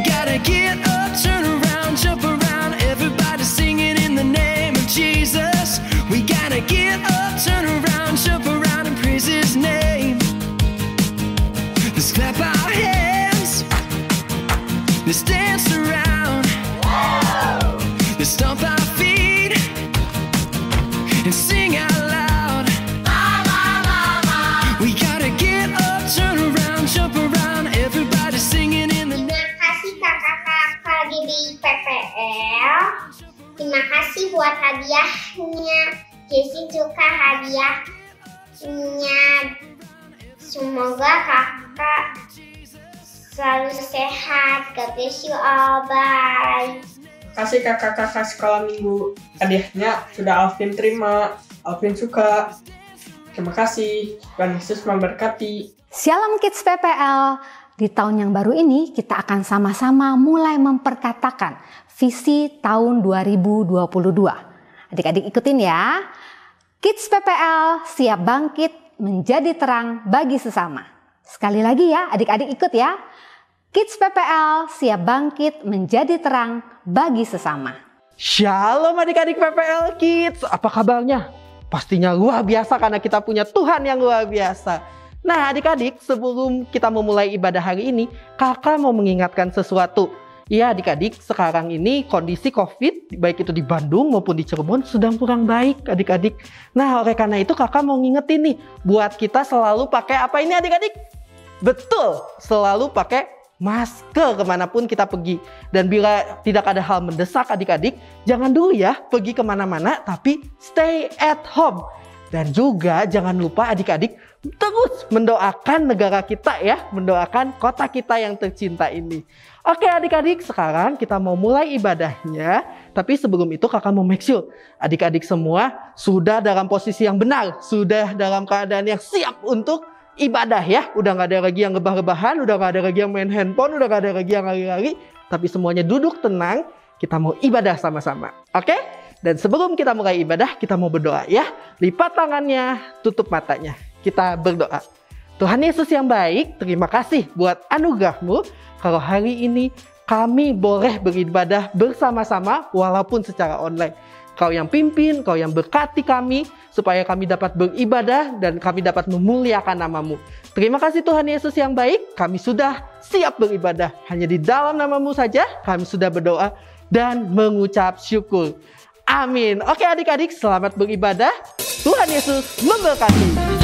gotta get up, turn around, jump around, everybody singing in the name of Jesus. We gotta get up, turn around, jump around, and praise His name. Let's clap our hands, let's dance around, let's stomp our feet and sing out loud. We gotta get up, turn around, jump around, everybody singing in the name. Terima kasih kakak-kakak di PPL. Terima kasih buat hadiahnya. Jessie suka hadiahnya. Semoga kakak selalu sehat. God bless you all. Bye. Kasih kakak-kakak sekolah minggu. Hadiahnya sudah Alvin terima. Alvin suka. Terima kasih. Tuhan Yesus memberkati. Shalom Kids PPL. Di tahun yang baru ini kita akan sama-sama mulai memperkatakan visi tahun 2022. Adik-adik ikutin ya. Kids PPL siap bangkit menjadi terang bagi sesama. Sekali lagi ya, adik-adik ikut ya. Kids PPL siap bangkit menjadi terang bagi sesama. Shalom adik-adik PPL Kids, apa kabarnya? Pastinya luar biasa karena kita punya Tuhan yang luar biasa. Nah adik-adik, sebelum kita memulai ibadah hari ini, kakak mau mengingatkan sesuatu. Ya adik-adik, sekarang ini kondisi COVID, baik itu di Bandung maupun di Cirebon, sedang kurang baik adik-adik. Nah oleh karena itu kakak mau ngingetin nih, buat kita selalu pakai apa ini adik-adik? Betul, selalu pakai masker kemanapun kita pergi. Dan bila tidak ada hal mendesak adik-adik, jangan dulu ya pergi kemana-mana, tapi stay at home. Dan juga jangan lupa adik-adik terus mendoakan negara kita ya, mendoakan kota kita yang tercinta ini. Oke adik-adik, sekarang kita mau mulai ibadahnya. Tapi sebelum itu kakak mau make sure adik-adik semua sudah dalam posisi yang benar, sudah dalam keadaan yang siap untuk ibadah ya. Udah gak ada lagi yang rebah-rebahan, udah gak ada lagi yang main handphone, udah gak ada lagi yang lari-lari. Tapi semuanya duduk tenang, kita mau ibadah sama-sama. Oke? Dan sebelum kita mulai ibadah, kita mau berdoa ya. Lipat tangannya, tutup matanya. Kita berdoa. Tuhan Yesus yang baik, terima kasih buat anugerah-Mu. Kalau hari ini kami boleh beribadah bersama-sama walaupun secara online. Kau yang pimpin, Kau yang berkati kami, supaya kami dapat beribadah dan kami dapat memuliakan nama-Mu. Terima kasih Tuhan Yesus yang baik, kami sudah siap beribadah. Hanya di dalam nama-Mu saja kami sudah berdoa dan mengucap syukur. Amin. Oke adik-adik, selamat beribadah. Tuhan Yesus memberkati.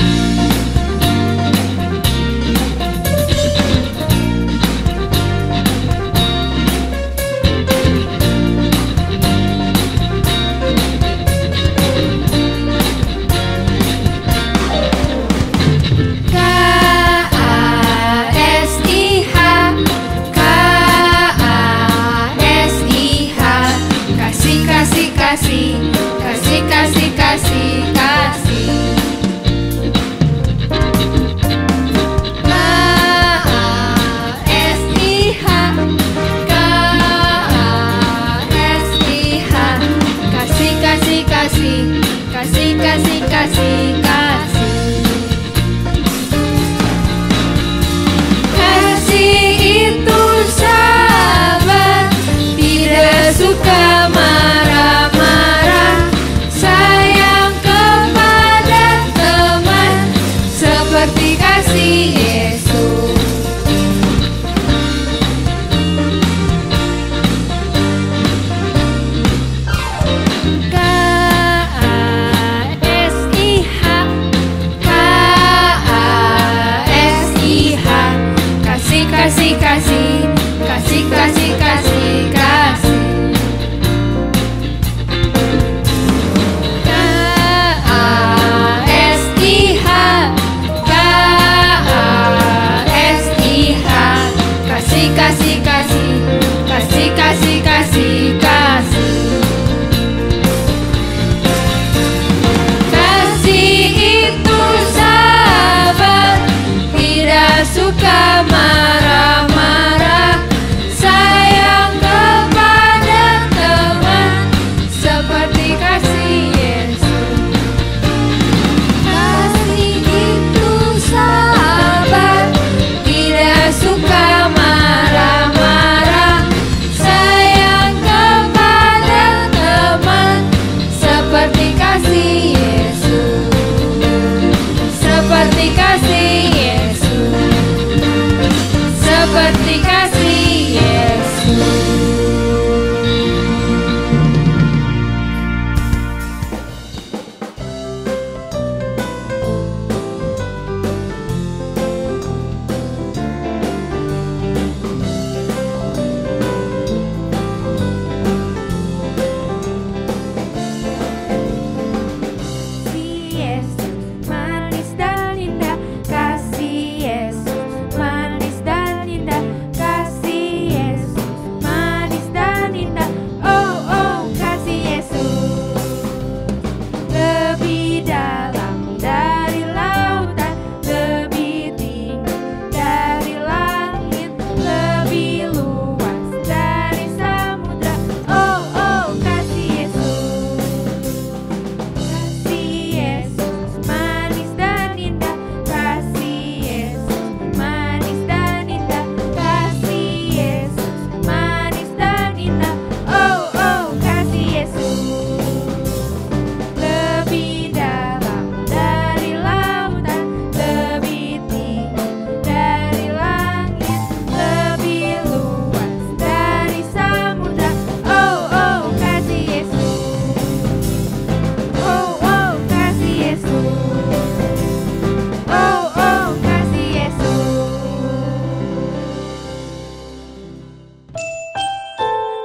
Kasih, kasih, kasih, kasih, kasih.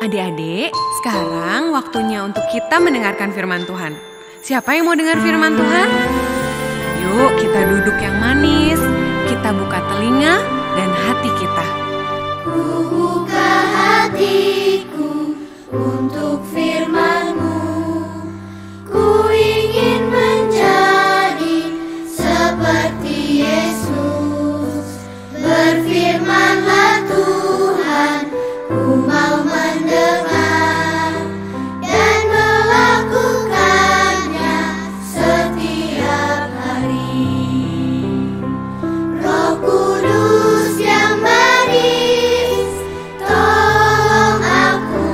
Adik-adik, sekarang waktunya untuk kita mendengarkan firman Tuhan. Siapa yang mau dengar firman Tuhan? Yuk kita duduk yang manis, kita buka telinga dan hati kita. Ku buka hatiku untuk firman-Mu. Ku ingin menjadi seperti Yesus. Berfirmanlah Tuhan, ku mau mendengar dan melakukannya setiap hari. Roh Kudus yang manis, tolong aku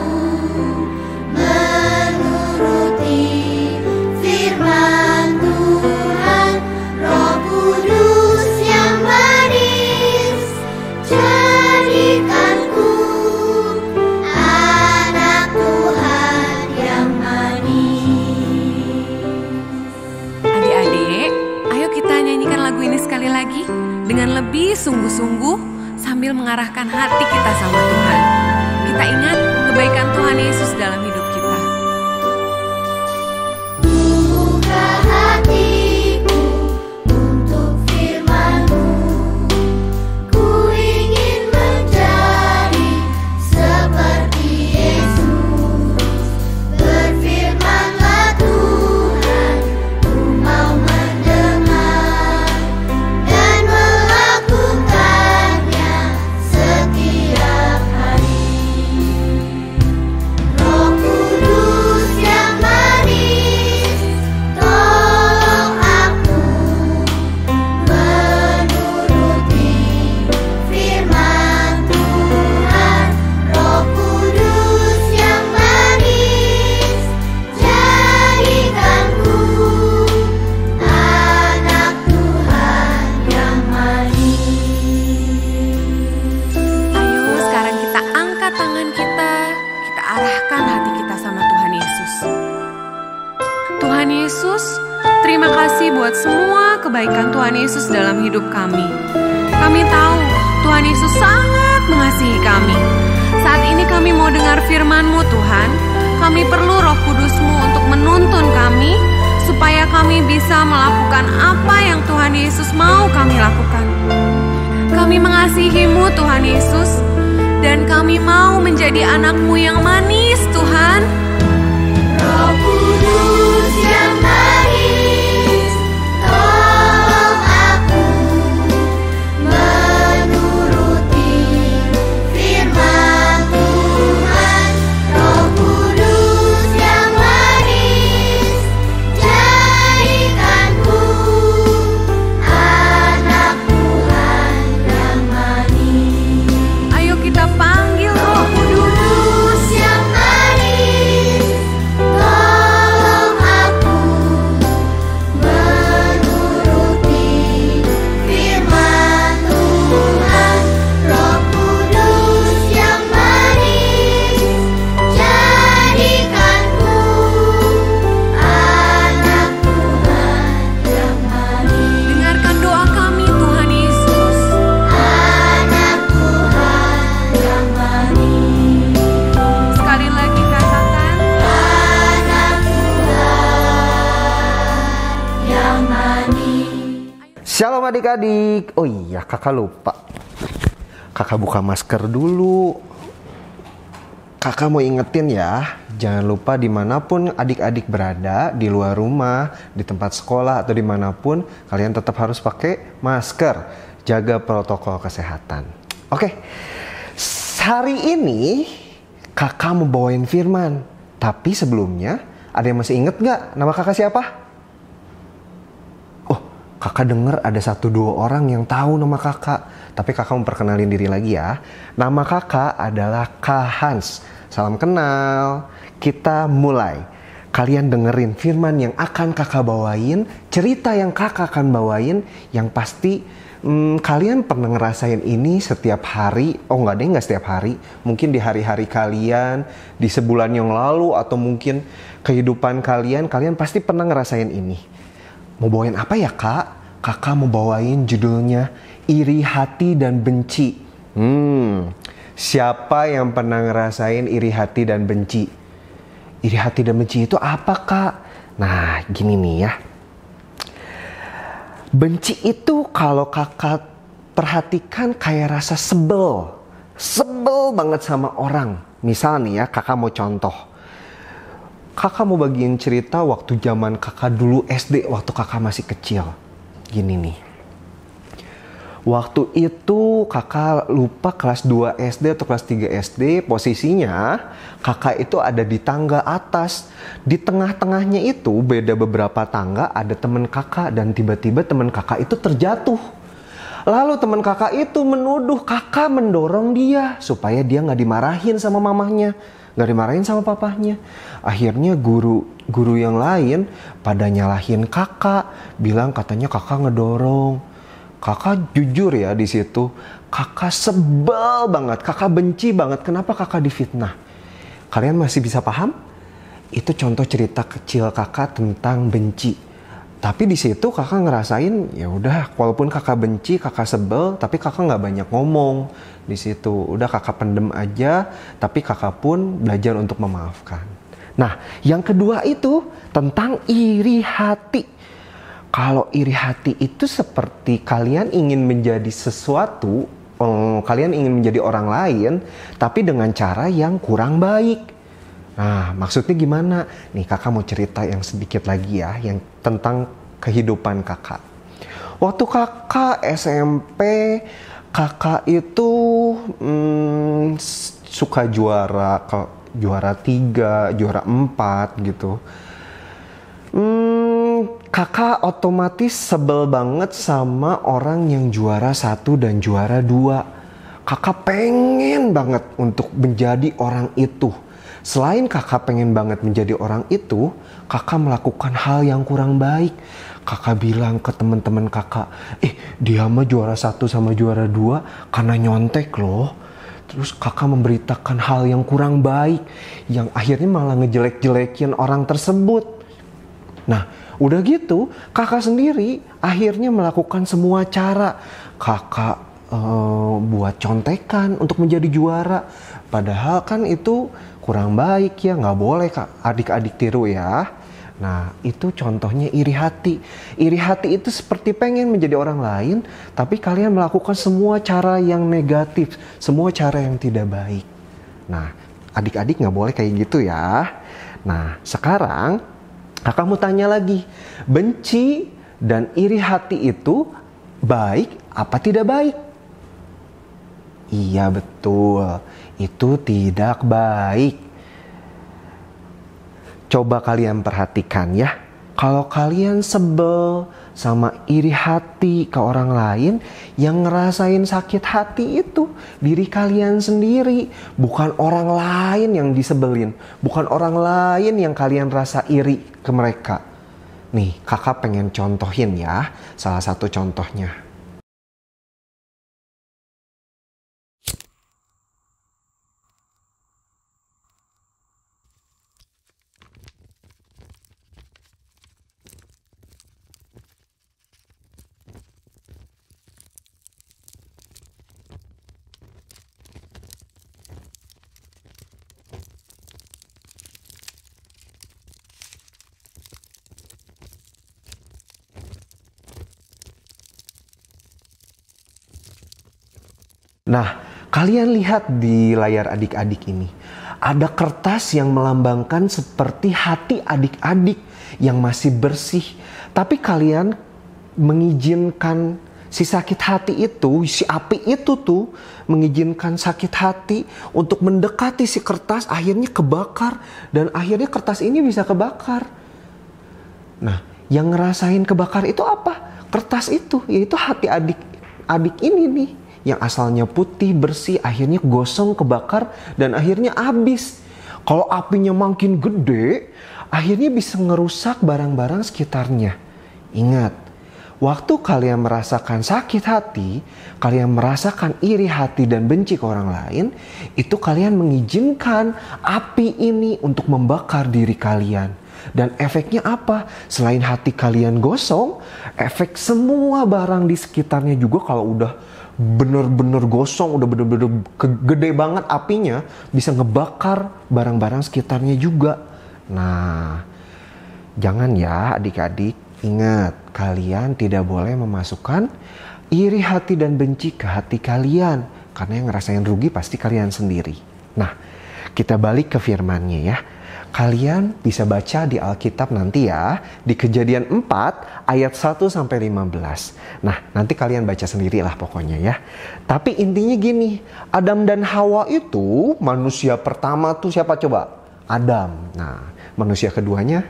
menuruti firman Tuhan. Roh Kudus yang manis, jadikanku anak Tuhan yang manis. Adik-adik, ayo kita nyanyikan lagu ini sekali lagi dengan lebih sungguh-sungguh sambil mengarahkan hati kita sama Tuhan. Kita ingat kebaikan Tuhan Yesus dalam hidup kita. Buka hatiku untuk firman-Mu. Ku ingin menjadi seperti Yesus. Berfirmanlah Tuhan, ku mau mendengar dan melakukannya setiap hari. Roh Kudus yang manis, tolong aku menuruti firman Tuhan. Roh Kudus yang manis, jadikanku anak Tuhan yang manis. Ayo sekarang kita angkat tangan kita arahkan hati kita sama Tuhan Yesus. Tuhan Yesus, terima kasih buat semua kebaikan Tuhan Yesus dalam hidup kami. Kami tahu Tuhan Yesus sangat mengasihi kami. Saat ini kami mau dengar firman-Mu Tuhan. Kami perlu Roh Kudus-Mu untuk menuntun kami, supaya kami bisa melakukan apa yang Tuhan Yesus mau kami lakukan. Kami mengasihi-Mu Tuhan Yesus, dan kami mau menjadi anak-Mu yang manis Tuhan. Roh Kudus yang manis, tolong aku menuruti firman Tuhan. Roh Kudus yang manis, jadikanku anak Tuhan yang manis. Ayo kita panggil Roh Kudus yang manis, tolong aku menuruti firman Tuhan. Roh Kudus yang manis, jadikanku anak Tuhan yang manis. Dengarkan doa kami Tuhan Yesus. Anak Tuhan yang manis. Sekali lagi katakan, Anak Tuhan yang manis. Shalom adik-adik. Oh iya, kakak lupa. Kakak buka masker dulu. Kakak mau ingetin ya, jangan lupa dimanapun adik-adik berada, di luar rumah, di tempat sekolah, atau dimanapun, kalian tetap harus pakai masker. Jaga protokol kesehatan. Oke, hari ini kakak mau bawain firman. Tapi sebelumnya, ada yang masih inget nggak nama kakak siapa? Oh, kakak dengar ada 1-2 orang yang tahu nama kakak. Tapi kakak mau perkenalin diri lagi ya. Nama kakak adalah Kak Hans. Salam kenal. Kita mulai. Kalian dengerin firman yang akan kakak bawain, cerita yang kakak akan bawain, yang pasti kalian pernah ngerasain ini setiap hari. Oh enggak deh, enggak setiap hari. Mungkin di hari-hari kalian, di sebulan yang lalu, atau mungkin kehidupan kalian pasti pernah ngerasain ini. Mau bawain apa ya kak? Kakak mau bawain judulnya Iri Hati dan Benci. Siapa yang pernah ngerasain iri hati dan benci? Iri hati dan benci itu apa, Kak? Nah, gini nih ya. Benci itu kalau kakak perhatikan kayak rasa sebel. Sebel banget sama orang. Misal nih ya, kakak mau contoh. Kakak mau bagiin cerita waktu zaman kakak dulu SD, waktu kakak masih kecil. Gini nih. Waktu itu kakak lupa kelas 2 SD atau kelas 3 SD, posisinya kakak itu ada di tangga atas. Di tengah-tengahnya itu beda beberapa tangga, ada teman kakak dan tiba-tiba teman kakak itu terjatuh. Lalu teman kakak itu menuduh kakak mendorong dia supaya dia nggak dimarahin sama mamahnya, nggak dimarahin sama papahnya. Akhirnya guru yang lain pada nyalahin kakak, bilang katanya kakak ngedorong. Kakak jujur ya di situ, kakak sebel banget, kakak benci banget. Kenapa kakak difitnah? Kalian masih bisa paham? Itu contoh cerita kecil kakak tentang benci. Tapi di situ kakak ngerasain, ya udah, walaupun kakak benci, kakak sebel, tapi kakak nggak banyak ngomong di situ. Udah kakak pendem aja, tapi kakak pun belajar untuk memaafkan. Nah, yang kedua itu tentang iri hati. Kalau iri hati itu seperti kalian ingin menjadi sesuatu, kalian ingin menjadi orang lain, tapi dengan cara yang kurang baik. Nah, maksudnya gimana? Nih, kakak mau cerita yang sedikit lagi ya, yang tentang kehidupan kakak. Waktu kakak SMP, kakak itu suka juara 3, juara 4 gitu. Kakak otomatis sebel banget sama orang yang juara 1 dan juara 2. Kakak pengen banget untuk menjadi orang itu. Selain kakak pengen banget menjadi orang itu, kakak melakukan hal yang kurang baik. Kakak bilang ke teman-teman kakak, dia mah juara 1 sama juara 2 karena nyontek loh. Terus kakak memberitakan hal yang kurang baik, yang akhirnya malah ngejelek-jelekin orang tersebut. Nah, udah gitu, kakak sendiri akhirnya melakukan semua cara. Kakak buat contekan untuk menjadi juara. Padahal kan itu kurang baik ya, nggak boleh adik-adik tiru ya. Nah, itu contohnya iri hati. Iri hati itu seperti pengen menjadi orang lain, tapi kalian melakukan semua cara yang negatif, semua cara yang tidak baik. Nah, adik-adik nggak boleh kayak gitu ya. Nah, sekarang kakak mau tanya lagi, benci dan iri hati itu baik apa tidak baik? Iya betul, itu tidak baik. Coba kalian perhatikan ya, kalau kalian sebel sama iri hati ke orang lain, yang ngerasain sakit hati itu diri kalian sendiri, bukan orang lain yang disebelin, bukan orang lain yang kalian rasa iri ke mereka. Nih, kakak pengen contohin ya, salah satu contohnya. Nah, kalian lihat di layar adik-adik ini. Ada kertas yang melambangkan seperti hati adik-adik yang masih bersih. Tapi kalian mengizinkan si sakit hati itu, si api itu tuh mengizinkan sakit hati untuk mendekati si kertas, akhirnya kebakar. Dan akhirnya kertas ini bisa kebakar. Nah, yang ngerasain kebakar itu apa? Kertas itu, yaitu hati adik ini nih. Yang asalnya putih, bersih, akhirnya gosong, kebakar, dan akhirnya habis. Kalau apinya makin gede, akhirnya bisa ngerusak barang-barang sekitarnya. Ingat, waktu kalian merasakan sakit hati, kalian merasakan iri hati dan benci ke orang lain, itu kalian mengizinkan api ini untuk membakar diri kalian. Dan efeknya apa? Selain hati kalian gosong, efek semua barang di sekitarnya juga kalau udah bener-bener gosong, udah bener-bener gede banget apinya, bisa ngebakar barang-barang sekitarnya juga. Nah, jangan ya adik-adik, ingat kalian tidak boleh memasukkan iri hati dan benci ke hati kalian. Karena yang ngerasain rugi pasti kalian sendiri. Nah, kita balik ke firman-Nya ya. Kalian bisa baca di Alkitab nanti ya, di Kejadian 4 ayat 1 sampai 15. Nah, nanti kalian baca sendirilah pokoknya ya. Tapi intinya gini, Adam dan Hawa itu manusia pertama tuh siapa coba? Adam. Nah, manusia keduanya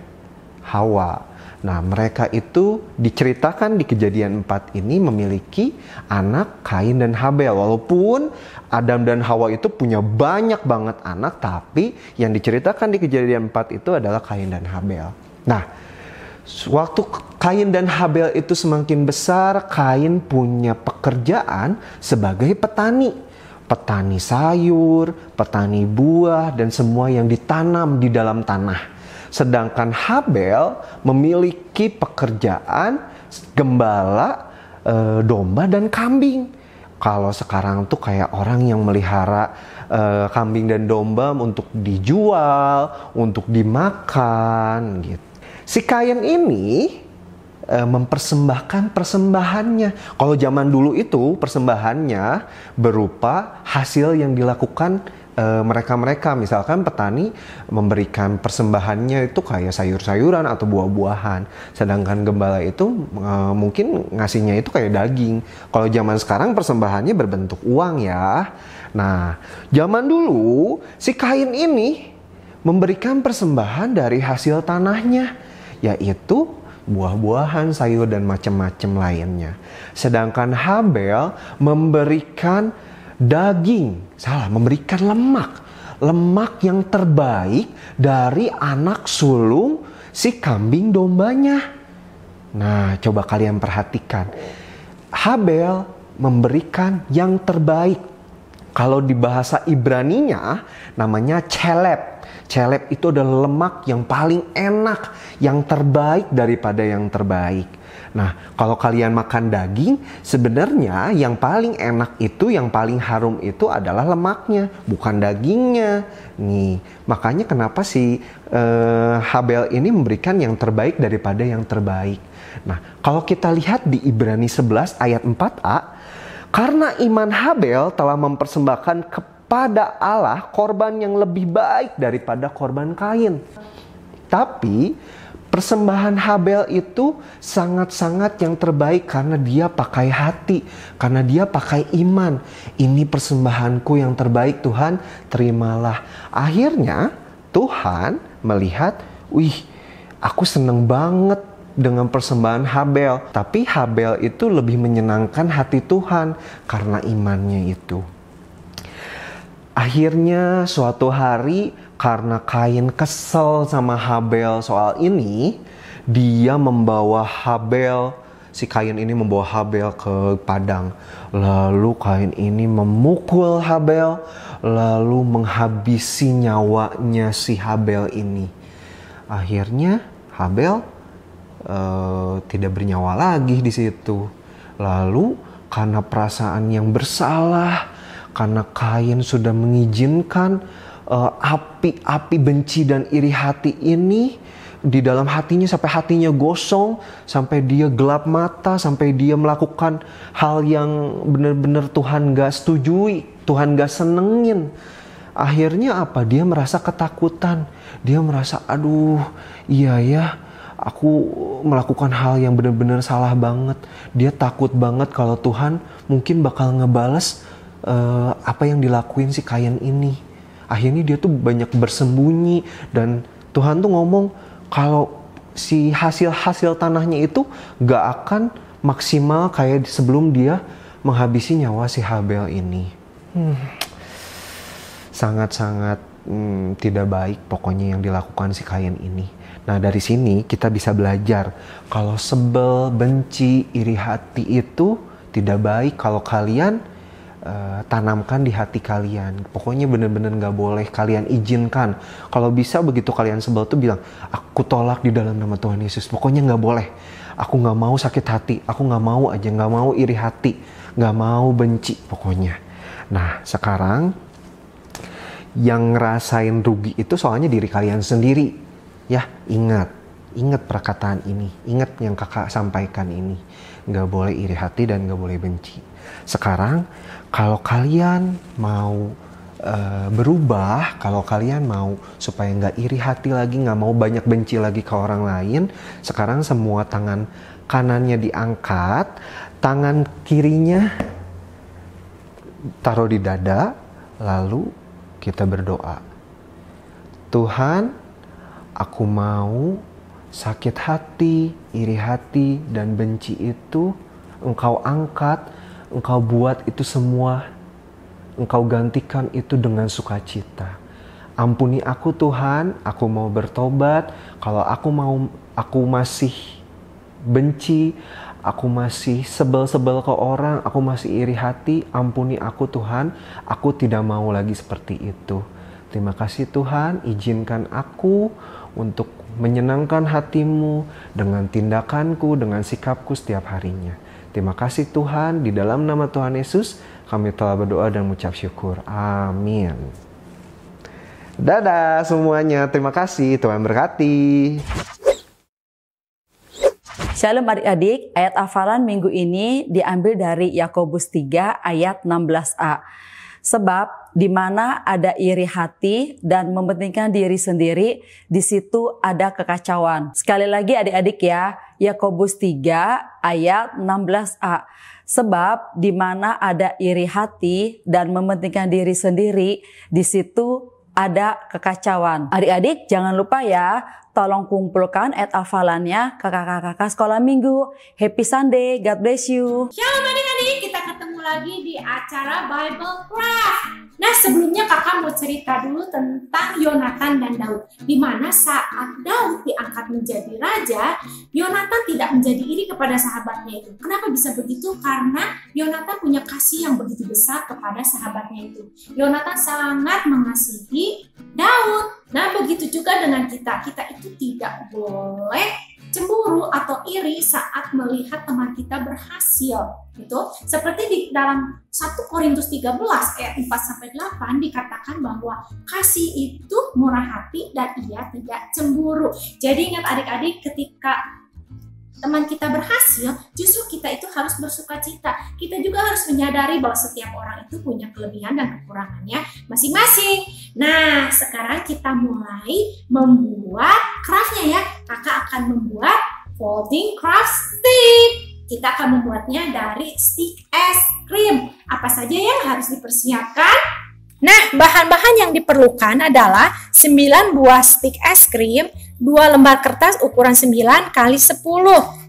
Hawa. Nah, mereka itu diceritakan di Kejadian 4 ini memiliki anak Kain dan Habel. Walaupun Adam dan Hawa itu punya banyak banget anak, tapi yang diceritakan di Kejadian 4 itu adalah Kain dan Habel. Nah, waktu Kain dan Habel itu semakin besar, Kain punya pekerjaan sebagai petani. Petani sayur, petani buah, dan semua yang ditanam di dalam tanah. Sedangkan Habel memiliki pekerjaan gembala domba dan kambing. Kalau sekarang tuh kayak orang yang melihara kambing dan domba untuk dijual, untuk dimakan gitu. Si Kain ini mempersembahkan persembahannya. Kalau zaman dulu itu persembahannya berupa hasil yang dilakukan mereka-mereka, misalkan petani memberikan persembahannya itu kayak sayur-sayuran atau buah-buahan. Sedangkan gembala itu mungkin ngasihnya itu kayak daging. Kalau zaman sekarang persembahannya berbentuk uang ya. Nah, zaman dulu si Kain ini memberikan persembahan dari hasil tanahnya, yaitu buah-buahan, sayur, dan macam-macam lainnya. Sedangkan Habel memberikan memberikan lemak yang terbaik dari anak sulung si kambing dombanya. Nah, coba kalian perhatikan. Habel memberikan yang terbaik. Kalau di bahasa Ibraninya namanya celeb. Celeb itu adalah lemak yang paling enak, yang terbaik daripada yang terbaik. Nah, kalau kalian makan daging, sebenarnya yang paling enak itu, yang paling harum itu adalah lemaknya, bukan dagingnya. Nih, makanya kenapa si Habel ini memberikan yang terbaik daripada yang terbaik. Nah, kalau kita lihat di Ibrani 11 ayat 4a, karena iman Habel telah mempersembahkan kepada Allah korban yang lebih baik daripada korban Kain. Tapi persembahan Habel itu sangat-sangat yang terbaik karena dia pakai hati, karena dia pakai iman. Ini persembahanku yang terbaik, Tuhan, terimalah. Akhirnya Tuhan melihat, wih, aku seneng banget dengan persembahan Habel. Tapi Habel itu lebih menyenangkan hati Tuhan karena imannya itu. Akhirnya suatu hari, karena Kain kesel sama Habel soal ini, dia membawa si Kain ini membawa Habel ke padang. Lalu Kain ini memukul Habel, lalu menghabisi nyawanya si Habel ini. Akhirnya Habel tidak bernyawa lagi di situ. Lalu karena perasaan yang bersalah, karena Kain sudah mengizinkan api benci dan iri hati ini di dalam hatinya, sampai hatinya gosong, sampai dia gelap mata, sampai dia melakukan hal yang benar-benar Tuhan gak setujui, Tuhan gak senengin. Akhirnya apa? Dia merasa ketakutan. Dia merasa, aduh, iya ya, aku melakukan hal yang benar-benar salah banget. Dia takut banget kalau Tuhan mungkin bakal ngebales apa yang dilakuin si Kain ini. Akhirnya dia tuh banyak bersembunyi, dan Tuhan tuh ngomong kalau si hasil tanahnya itu gak akan maksimal kayak sebelum dia menghabisi nyawa si Habel ini. Sangat-sangat tidak baik pokoknya yang dilakukan si Kain ini. Nah, dari sini kita bisa belajar kalau sebel, benci, iri hati itu tidak baik. Kalau kalian tanamkan di hati kalian. Pokoknya bener-bener gak boleh kalian izinkan. Kalau bisa begitu kalian sebel tuh bilang, aku tolak di dalam nama Tuhan Yesus. Pokoknya gak boleh. Aku gak mau sakit hati. Aku gak mau aja, gak mau iri hati. Gak mau benci pokoknya. Nah sekarang yang ngerasain rugi itu soalnya diri kalian sendiri. Ya ingat perkataan ini. Ingat yang kakak sampaikan ini. Gak boleh iri hati dan gak boleh benci. Sekarang kalau kalian mau berubah, kalau kalian mau supaya nggak iri hati lagi, nggak mau banyak benci lagi ke orang lain, sekarang semua tangan kanannya diangkat, tangan kirinya taruh di dada, lalu kita berdoa. Tuhan, aku mau sakit hati, iri hati, dan benci itu Engkau angkat, Engkau buat itu semua, Engkau gantikan itu dengan sukacita. Ampuni aku Tuhan, aku mau bertobat. Kalau aku masih benci, aku masih sebel-sebel ke orang, aku masih iri hati, ampuni aku Tuhan, aku tidak mau lagi seperti itu. Terima kasih Tuhan, izinkan aku untuk menyenangkan hati-Mu dengan tindakanku, dengan sikapku setiap harinya. Terima kasih Tuhan, di dalam nama Tuhan Yesus kami telah berdoa dan mengucap syukur. Amin. Dadah semuanya, terima kasih, Tuhan berkati. Shalom adik-adik, ayat hafalan minggu ini diambil dari Yakobus 3 ayat 16a. Sebab di mana ada iri hati dan mementingkan diri sendiri, di situ ada kekacauan. Sekali lagi adik-adik ya, Yakobus 3 ayat 16a. Sebab di mana ada iri hati dan mementingkan diri sendiri, di situ ada kekacauan. Adik-adik jangan lupa ya, tolong kumpulkan ayat hafalannya ke kakak-kakak sekolah minggu. Happy Sunday, God bless you. Shalom adik-adik, kita ketemu lagi di acara Bible Craft. Nah sebelumnya kakak mau cerita dulu tentang Yonatan dan Daud. Di mana saat Daud diangkat menjadi raja, Yonatan tidak menjadi iri kepada sahabatnya itu. Kenapa bisa begitu? Karena Yonatan punya kasih yang begitu besar kepada sahabatnya itu. Yonatan sangat mengasihi Daud. Nah begitu juga dengan kita. Kita itu tidak boleh cemburu atau iri saat melihat teman kita berhasil. Gitu. Seperti di dalam 1 Korintus 13 ayat 4-8 dikatakan bahwa kasih itu murah hati dan ia tidak cemburu. Jadi ingat adik-adik, ketika teman kita berhasil, justru kita itu harus bersuka cita. Kita juga harus menyadari bahwa setiap orang itu punya kelebihan dan kekurangannya masing-masing. Nah, sekarang kita mulai membuat craftnya ya. Kakak akan membuat folding craft stick. Kita akan membuatnya dari stick es krim. Apa saja yang harus dipersiapkan? Nah, bahan-bahan yang diperlukan adalah 9 buah stick es krim, 2 lembar kertas ukuran 9 x 10.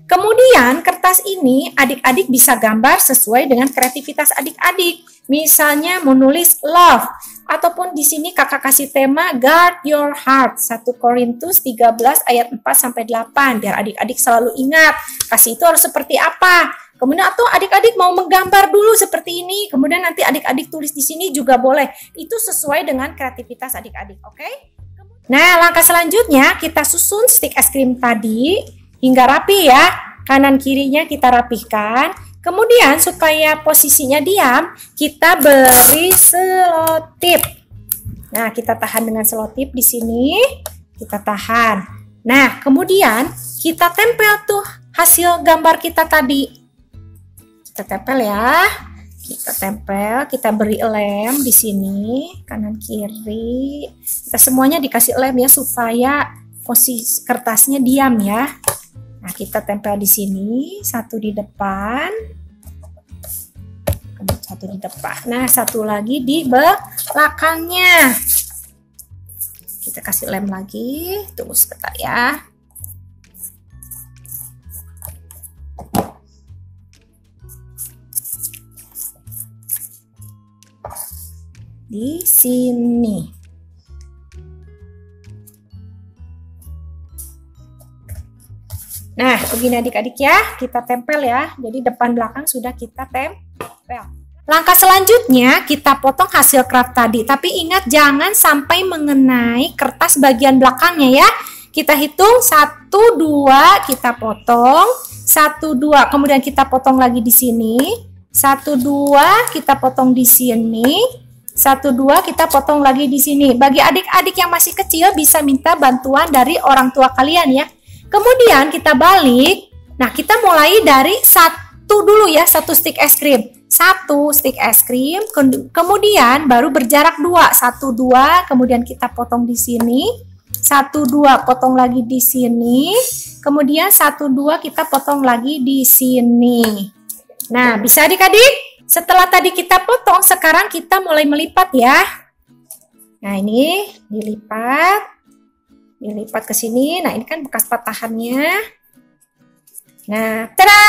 Kemudian kertas ini adik-adik bisa gambar sesuai dengan kreativitas adik-adik. Misalnya menulis love, ataupun di sini kakak kasih tema guard your heart, 1 Korintus 13 ayat 4-8, biar adik-adik selalu ingat kasih itu harus seperti apa. Kemudian atau adik-adik mau menggambar dulu seperti ini, kemudian nanti adik-adik tulis di sini juga boleh. Itu sesuai dengan kreativitas adik-adik, oke? Nah, langkah selanjutnya kita susun stick es krim tadi hingga rapi ya. Kanan kirinya kita rapihkan. Kemudian supaya posisinya diam, kita beri selotip. Nah, kita tahan dengan selotip di sini. Kita tahan. Nah, kemudian kita tempel tuh hasil gambar kita tadi. Kita tempel ya. Kita tempel, kita beri lem di sini, kanan kiri. Kita semuanya dikasih lem ya supaya posisi kertasnya diam ya. Nah, kita tempel di sini, satu di depan, satu di depan. Nah, satu lagi di belakangnya. Kita kasih lem lagi, tunggu sebentar ya. Di sini. Nah, begini adik-adik ya, kita tempel ya. Jadi depan belakang sudah kita tempel. Langkah selanjutnya kita potong hasil craft tadi. Tapi ingat jangan sampai mengenai kertas bagian belakangnya ya. Kita hitung 1, 2 kita potong. 1, 2 kemudian kita potong lagi di sini. 1, 2 kita potong di sini. 1, 2 kita potong lagi di sini. Bagi adik-adik yang masih kecil bisa minta bantuan dari orang tua kalian ya. Kemudian kita balik. Nah, kita mulai dari 1 dulu ya, 1 stick es krim. 1 stick es krim, kemudian baru berjarak 2. 1, 2, kemudian kita potong di sini. 1, 2 potong lagi di sini. Kemudian 1, 2 kita potong lagi di sini. Nah, bisa adik-adik? Setelah tadi kita potong, sekarang kita mulai melipat ya. Nah, ini dilipat. Dilipat ke sini. Nah, ini kan bekas patahannya. Nah, tada!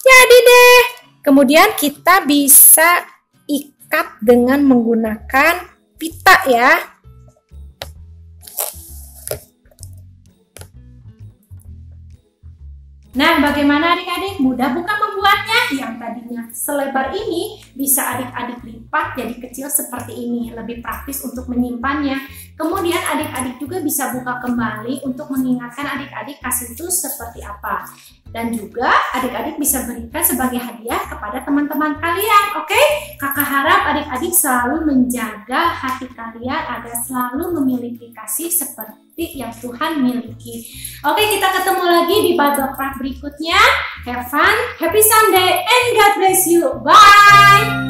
Jadi deh. Kemudian kita bisa ikat dengan menggunakan pita ya. Nah, bagaimana adik-adik? Mudah bukan membuatnya? Yang tadinya selebar ini bisa adik-adik lipat jadi kecil seperti ini. Lebih praktis untuk menyimpannya. Kemudian adik-adik juga bisa buka kembali untuk mengingatkan adik-adik kasih itu seperti apa. Dan juga adik-adik bisa berikan sebagai hadiah kepada teman-teman kalian. Oke? Kakak harap adik-adik selalu menjaga hati kalian agar selalu memiliki kasih seperti yang Tuhan miliki. Oke, kita ketemu lagi di Bible Craft berikutnya. Have fun, happy Sunday, and God bless you. Bye!